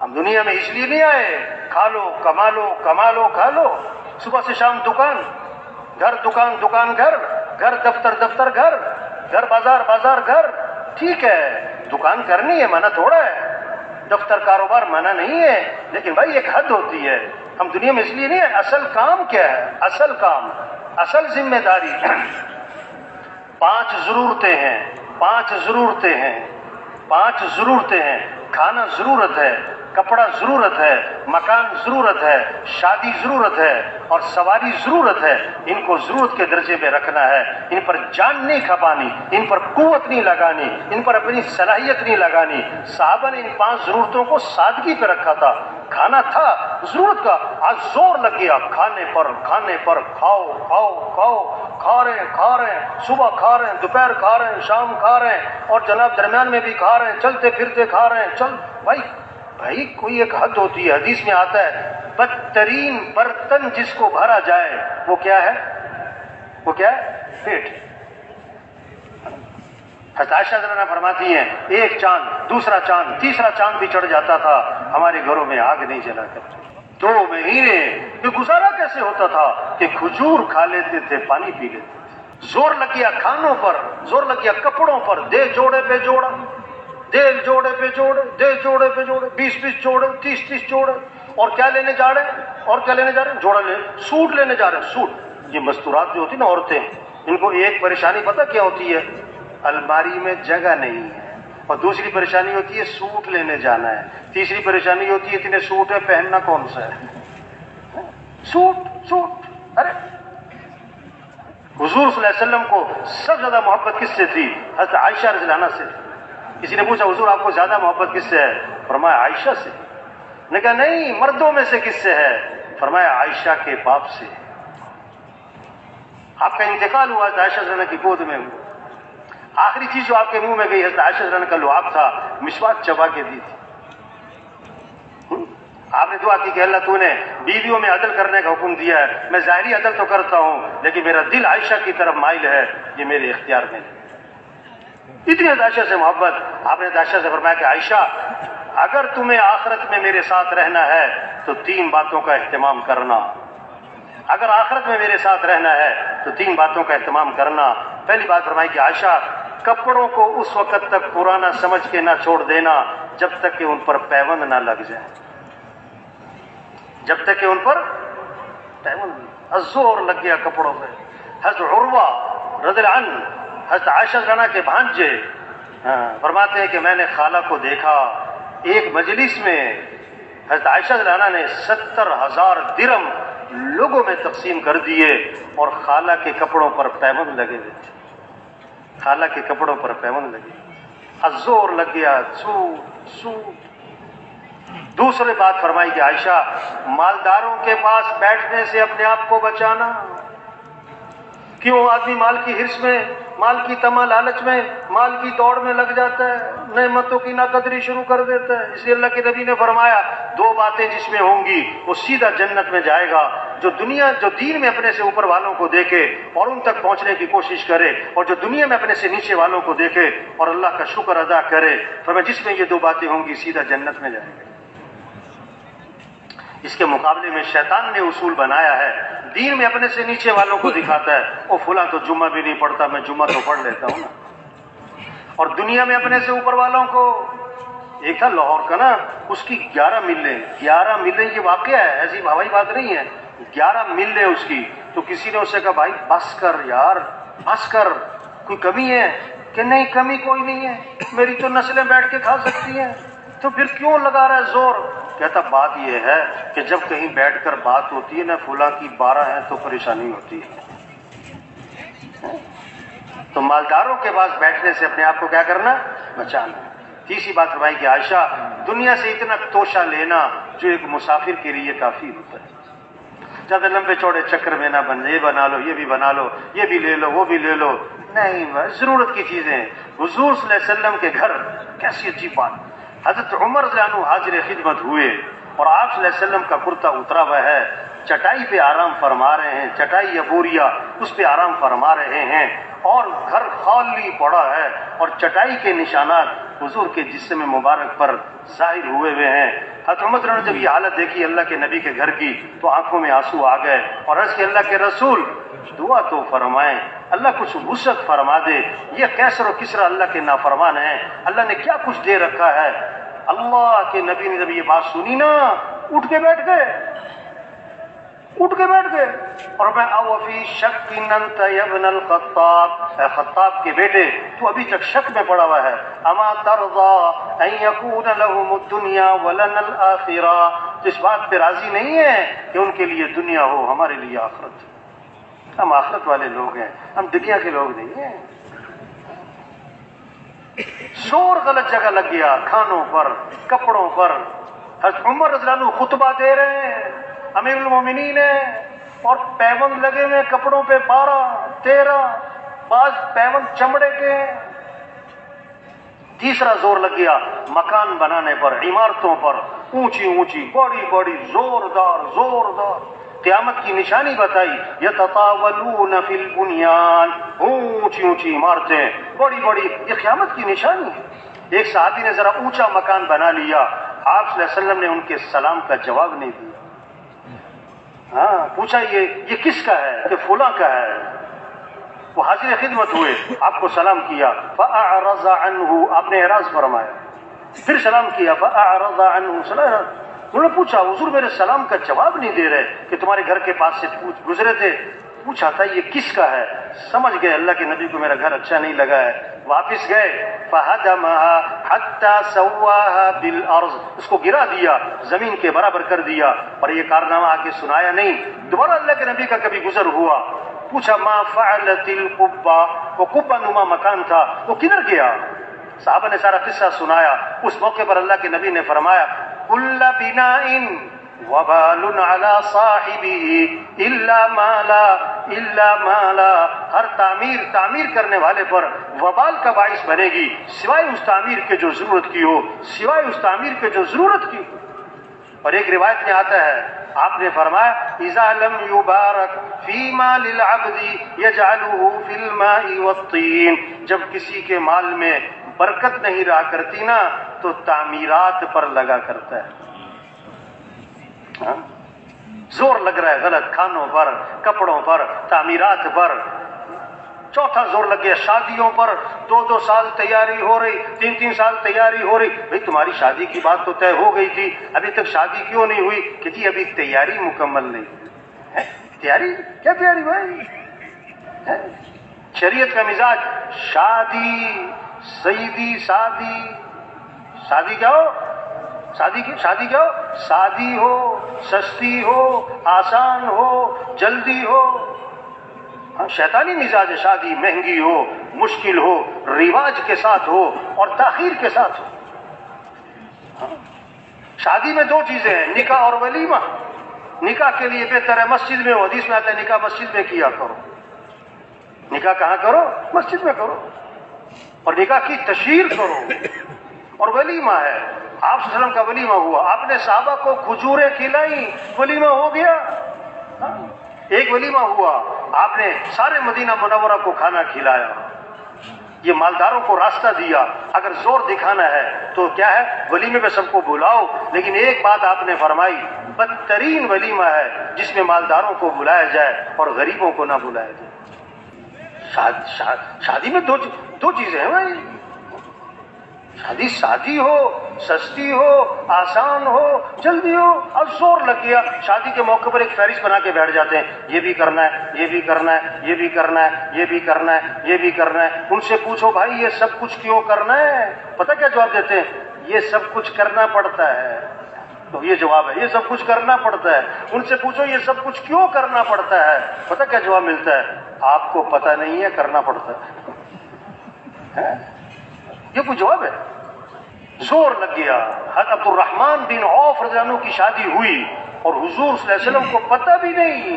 ہم دنیا میں اس لیے نہیں آئے کھا لو کما لو کما لو کھا لو، صبح سے شام دکان گھر، دکان دکان گھر، گھر دفتر دفتر گھر، گھر بازار بازار گھر. ٹھیک ہے دکان کرنی ہے، منع تھوڑا ہے، دفتر کاروبار منع نہیں ہے، لیکن بھائی ایک حد ہوتی ہے. ہم دنیا میں اس لیے نہیں ہے. اصل کام کیا ہے؟ اصل کام، اصل ذمہ داری 5 ضرورتیں ہیں. 5 ضرورتیں ہیں. 5 ضرورتیں ہیں. کھانا ضرورت ہے، کپڑا ضرورت ہے، مکان ضرورت ہے، شادی ضرورت ہے، اور سواری ضرورت ہے. ان کو ضرورت کے درجے میں رکھنا ہے. ان پر جان نہیں کھپانی، ان پر قوت نہیں لگانی، ان پر اپنی صلاحیت نہیں لگانی. صحابہ نے ان 5 ضرورتوں کو سادگی پہ رکھا تھا. کھانا تھا ضرورت کا، آج زور لگ گیا کھانے پر. کھاؤ کھاؤ کھاؤ، کھا رہے ہیں، صبح کھا رہے ہیں، دوپہر کھا رہے ہیں، شام کھا رہے ہیں، اور جناب درمیان میں بھی کھا رہے ہیں، چلتے پھرتے کھا رہے ہیں. چل بھائی کوئی ایک حد ہوتی ہے. حدیث میں آتا ہے بدترین برتن جس کو بھرا جائے وہ کیا ہے؟ وہ کیا ہے؟ پیٹ. حضرت عائشہ رضی اللہ عنہا فرماتی ہیں ایک چاند، دوسرا چاند، تیسرا چاند بھی چڑھ جاتا تھا، ہمارے گھروں میں آگ نہیں جلا کرتی. 2 مہینے یہ گزارا کیسے ہوتا تھا کہ کھجور کھا لیتے تھے، پانی پی لیتے تھے. زور لگ گیا کھانوں پر، زور لگ گیا کپڑوں پر. دے جوڑے پہ جوڑا، دے جوڑے پہ جوڑے، دے جوڑے پہ جوڑے، 20 جوڑے، 30 جوڑے. اور کیا لینے جا رہے ہیں؟ اور کیا لینے جا رہے ہیں؟ جوڑا سوٹ لینے جا رہے ہیں. سوٹ. یہ مستورات جو ہوتی نا عورتیں، ان کو ایک پریشانی پتہ کیا ہوتی ہے؟ الماری میں جگہ نہیں ہے. اور دوسری پریشانی ہوتی ہے سوٹ لینے جانا ہے. تیسری پریشانی ہوتی ہے اتنے سوٹ ہے پہننا کون سا ہے؟ سوٹ. ارے حضور صلی اللہ علیہ وسلم کو سب سے زیادہ محبت کس سے تھی؟ حضرت عائشہ رضی اللہ عنہا سے. کسی نے پوچھا حضور آپ کو زیادہ محبت کس سے ہے؟ فرمایا عائشہ سے. نے کہا نہیں مردوں میں سے کس سے ہے؟ فرمایا عائشہ کے باپ سے. آپ کا انتقال ہوا حضرت عائشہ رضی اللہ عنہا کی گود میں ہوا. آخری چیز جو آپ کے منہ میں گئی حضرت عائشہ رضی اللہ عنہا کا لعاب تھا، مسواک چبا کے دی تھی. آپ نے دعا کی کہ اللہ تو نے بیویوں میں عدل کرنے کا حکم دیا ہے، میں ظاہری عدل تو کرتا ہوں لیکن میرا دل عائشہ کی طرف مائل ہے، یہ میرے اختیار میں ہے. اتنی عائشہ سے محبت. آپ نے عائشہ سے فرمایا کہ عائشہ اگر تمہیں آخرت میں میرے ساتھ رہنا ہے تو 3 باتوں کا اہتمام کرنا. اگر آخرت میں میرے ساتھ رہنا ہے تو 3 باتوں کا اہتمام کرنا. پہلی بات فرمائی کہ عائشہ کپڑوں کو اس وقت تک پرانا سمجھ کے نہ چھوڑ دینا جب تک کہ ان پر پیوند نہ لگ جائے. جب تک کہ ان پر پیوند. زور لگ گیا کپڑوں پہ. حضرت عروہ رضی اللہ عنہ حضرت عائشہ رضی اللہ عنہا کے بھانجے فرماتے ہیں کہ میں نے خالہ کو دیکھا ایک مجلس میں حضرت عائشہ رضی اللہ عنہا نے 70,000 درم لوگوں میں تقسیم کر دیے اور خالہ کے کپڑوں پر پیوند لگے ہوئے تھے. خالہ کے کپڑوں پر پیوند لگے. زور لگ گیا سوٹ. دوسری بات فرمائی کہ عائشہ مالداروں کے پاس بیٹھنے سے اپنے آپ کو بچانا. کیوں آدمی مال کی حرص میں، مال کی طمع لالچ میں، مال کی دوڑ میں لگ جاتا ہے، نعمتوں کی ناقدری شروع کر دیتا ہے. اس لیے اللہ کے نبی نے فرمایا 2 باتیں جس میں ہوں گی وہ سیدھا جنت میں جائے گا. جو دین میں اپنے سے اوپر والوں کو دیکھے اور ان تک پہنچنے کی کوشش کرے، اور جو دنیا میں اپنے سے نیچے والوں کو دیکھے اور اللہ کا شکر ادا کرے. فرمایا جس میں یہ 2 باتیں ہوں گی سیدھا جنت میں جائے گا. اس کے مقابلے میں شیطان نے اصول بنایا ہے، دین میں اپنے سے نیچے والوں کو دکھاتا ہے او فلاں تو جمعہ بھی نہیں پڑھتا، میں جمعہ تو پڑھ لیتا ہوں نا. اور دنیا میں اپنے سے اوپر والوں کو، ایک تھا لاہور کا نا، اس کی 11 ملیں یہ واقعہ ہے، ایسی ہوائی بات نہیں ہے. 11 ملیں اس کی. تو کسی نے اس سے کہا بھائی بس کر یار، بس کر، کوئی کمی ہے؟ کہ نہیں کمی کوئی نہیں ہے، میری تو نسلیں بیٹھ کے کھا سکتی ہیں، تو پھر کیوں لگا رہا ہے زور؟ کہتا بات یہ ہے کہ جب کہیں بیٹھ کر بات ہوتی ہے نا فلاں کی 12 ہیں تو پریشانی ہوتی ہے. تو مالداروں کے پاس بیٹھنے سے اپنے آپ کو کیا کرنا؟ بچانا. تیسری بات فرمائی کہ عائشہ دنیا سے اتنا توشہ لینا جو ایک مسافر کے لیے کافی ہوتا ہے. زیادہ لمبے چوڑے چکر میں نہ بن، یہ بنا لو، یہ بھی بنا لو، یہ بھی لے لو، وہ بھی لے لو. نہیں، ضرورت کی چیزیں. حضور صلی اللہ علیہ وسلم کے گھر کیسی عجیب بات. حضرت عمر رضی اللہ عنہ حاضر خدمت ہوئے اور آپ صلی اللہ علیہ وسلم کا کرتا اترا ہوا ہے، چٹائی پہ آرام فرما رہے ہیں، چٹائی یا بوریا اس پہ آرام فرما رہے ہیں، اور گھر خالی پڑا ہے اور چٹائی کے نشانات حضور کے جسم مبارک پر ظاہر ہوئے ہیں. حضرت عمر نے جب یہ حالت دیکھی اللہ کے نبی کے گھر کی تو آنکھوں میں آنسو آ گئے اور عرض کہ اللہ کے رسول دعا تو فرمائیں، اللہ کچھ وسعت فرما دے، یہ کیسر و کسرا اللہ کے نافرمان ہیں، اللہ نے کیا کچھ دے رکھا ہے۔ اللہ کے نبی نے جب یہ بات سنی نا اٹھ کے بیٹھ گئے اور میں او فی شک انت یا ابن الخطاب، اے خطاب کے بیٹے تو ابھی تک شک میں پڑا ہوا ہے، اما ترضى ان یکون لهم الدنیا ولنا الاخرہ، اس بات پہ راضی نہیں ہے کہ ان کے لیے دنیا ہو ہمارے لیے آخرت۔ ہم آخرت والے لوگ ہیں، ہم دنیا کے لوگ نہیں ہیں۔ زور غلط جگہ لگ گیا، کھانوں پر، کپڑوں پر۔ حضرت عمر رضی اللہ عنہ خطبہ دے رہے ہیں، امیر المومنین ہیں، اور پیوند لگے ہوئے کپڑوں پہ 12 13، بعض پیوند چمڑے کے ہیں۔ تیسرا زور لگ گیا مکان بنانے پر، عمارتوں پر، اونچی اونچی، بڑی بڑی، زوردار۔ قیامت کی نشانی بتائی، یتطاولون فی البنیان، اونچی اونچی عمارتیں، بڑی بڑی، یہ قیامت کی نشانی ہے۔ ایک صحابی نے ذرا اونچا مکان بنا لیا، آپ صلی اللہ علیہ وسلم نے ان کے سلام کا جواب نہیں دیا۔ ہاں پوچھا یہ کس کا ہے؟ کہ فلاں کا ہے۔ وہ حاضر خدمت ہوئے، آپ کو سلام کیا، فأعرض عنہ، آپ نے اعراض فرمایا، پھر سلام کیا، فأعرض عنہ، انہوں نے پوچھا حضور میرے سلام کا جواب نہیں دے رہے کہ تمہارے گھر کے پاس سے گزرے تھے، پوچھا تھا یہ کس کا ہے؟ سمجھ گئے اللہ کے نبی کو میرا گھر اچھا نہیں لگا ہے، واپس گئے، فہدمها حتى سواها بالارض، اس کو گرا دیا، زمین کے برابر کر دیا، اور یہ کارنامہ آگے سنایا نہیں۔ دوبارہ اللہ کے نبی کا کبھی گزر ہوا، پوچھا ما فعلت القبہ، وہ قبہ نما مکان تھا وہ کدھر گیا؟ صحابہ نے سارا قصہ سنایا۔ اس موقع پر اللہ کے نبی نے فرمایا کل بناء وبال على صاحبه الا ما لا، ہر تعمیر کرنے والے پر وبال کا باعث بنے گی سوائے اس تعمیر کے جو ضرورت کی ہو، اور ایک روایت میں آتا ہے آپ نے فرمایا اذا لم يبارك في مال العبد يجعله في الماء والطين، جب کسی کے مال میں برکت نہیں رہا کرتی نا تو تعمیرات پر لگا کرتا ہے۔ زور لگ رہا ہے غلط، کھانوں پر، کپڑوں پر، تعمیرات پر۔ چوتھا زور لگ گیا شادیوں پر، 2 سال تیاری ہو رہی، 3 سال تیاری ہو رہی، بھئی تمہاری شادی کی بات تو طے ہو گئی تھی، ابھی تک شادی کیوں نہیں ہوئی؟ کہ جی ابھی تیاری مکمل نہیں ہے۔ تیاری کیا تیاری بھائی؟ شریعت کا مزاج شادی، سیدی شادی کیا ہو؟ شادی ہو، سستی ہو، آسان ہو، جلدی ہو۔ شیطانی مزاج ہے، شادی مہنگی ہو، مشکل ہو، رواج کے ساتھ ہو اور تاخیر کے ساتھ ہو۔ شادی میں 2 چیزیں ہیں، نکاح اور ولیمہ۔ نکاح کے لیے بہتر ہے مسجد میں ہو، حدیث میں آتا ہے نکاح مسجد میں کیا کرو۔ نکاح کہاں کرو؟ مسجد میں کرو، اور نکاح کی تشہیر کرو۔ اور ولیمہ ہے، آپ صلی اللہ علیہ وسلم کا ولیمہ ہوا، آپ نے صحابہ کو کھجوریں کھلائیں، ولیمہ ہو گیا۔ ایک ولیمہ ہوا، آپ نے سارے مدینہ منورہ کو کھانا کھلایا، یہ مالداروں کو راستہ دیا۔ اگر زور دکھانا ہے تو کیا ہے، ولیمے پہ سب کو بلاؤ، لیکن ایک بات آپ نے فرمائی، بدترین ولیمہ ہے جس میں مالداروں کو بلایا جائے اور غریبوں کو نہ بلایا جائے۔ شادی میں دو چیزیں ہیں بھائی، شادی ہو، سستی ہو، آسان ہو، جلدی ہو۔ اب زور لگ گیا، شادی کے موقع پر ایک فہرست بنا کے بیٹھ جاتے ہیں، یہ بھی کرنا ہے، یہ بھی کرنا ہے، یہ بھی کرنا ہے، یہ بھی کرنا ہے، یہ بھی کرنا ہے۔ ان سے پوچھو بھائی یہ سب کچھ کیوں کرنا ہے؟ پتہ کیا جواب دیتے ہیں؟ یہ سب کچھ کرنا پڑتا ہے۔ تو یہ جواب ہے، یہ سب کچھ کرنا پڑتا ہے۔ ان سے پوچھو یہ سب کچھ کیوں کرنا پڑتا ہے؟ پتہ کیا جواب ملتا ہے؟ آپ کو پتہ نہیں ہے، کرنا پڑتا ہے۔ یہ کوئی جواب ہے؟ زور لگ گیا۔ حضرت عبد الرحمن بن عوف رضی اللہ عنہ کی شادی ہوئی اور حضور صلی اللہ علیہ وسلم کو پتہ بھی نہیں۔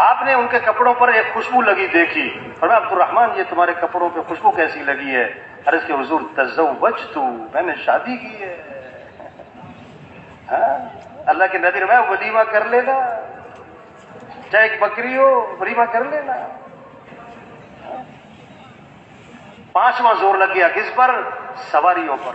آپ نے ان کے کپڑوں پر ایک خوشبو لگی دیکھی، فرمایا عبد الرحمن یہ تمہارے کپڑوں پہ خوشبو کیسی لگی ہے؟ عرض کہ حضور تزوجت، میں نے شادی کی ہے۔ اللہ کے نبی نے ولیمہ کر لینا، چاہے ایک بکری ہو، ولیمہ کر لینا۔ 5واں زور لگ گیا کس پر؟ سواریوں پر۔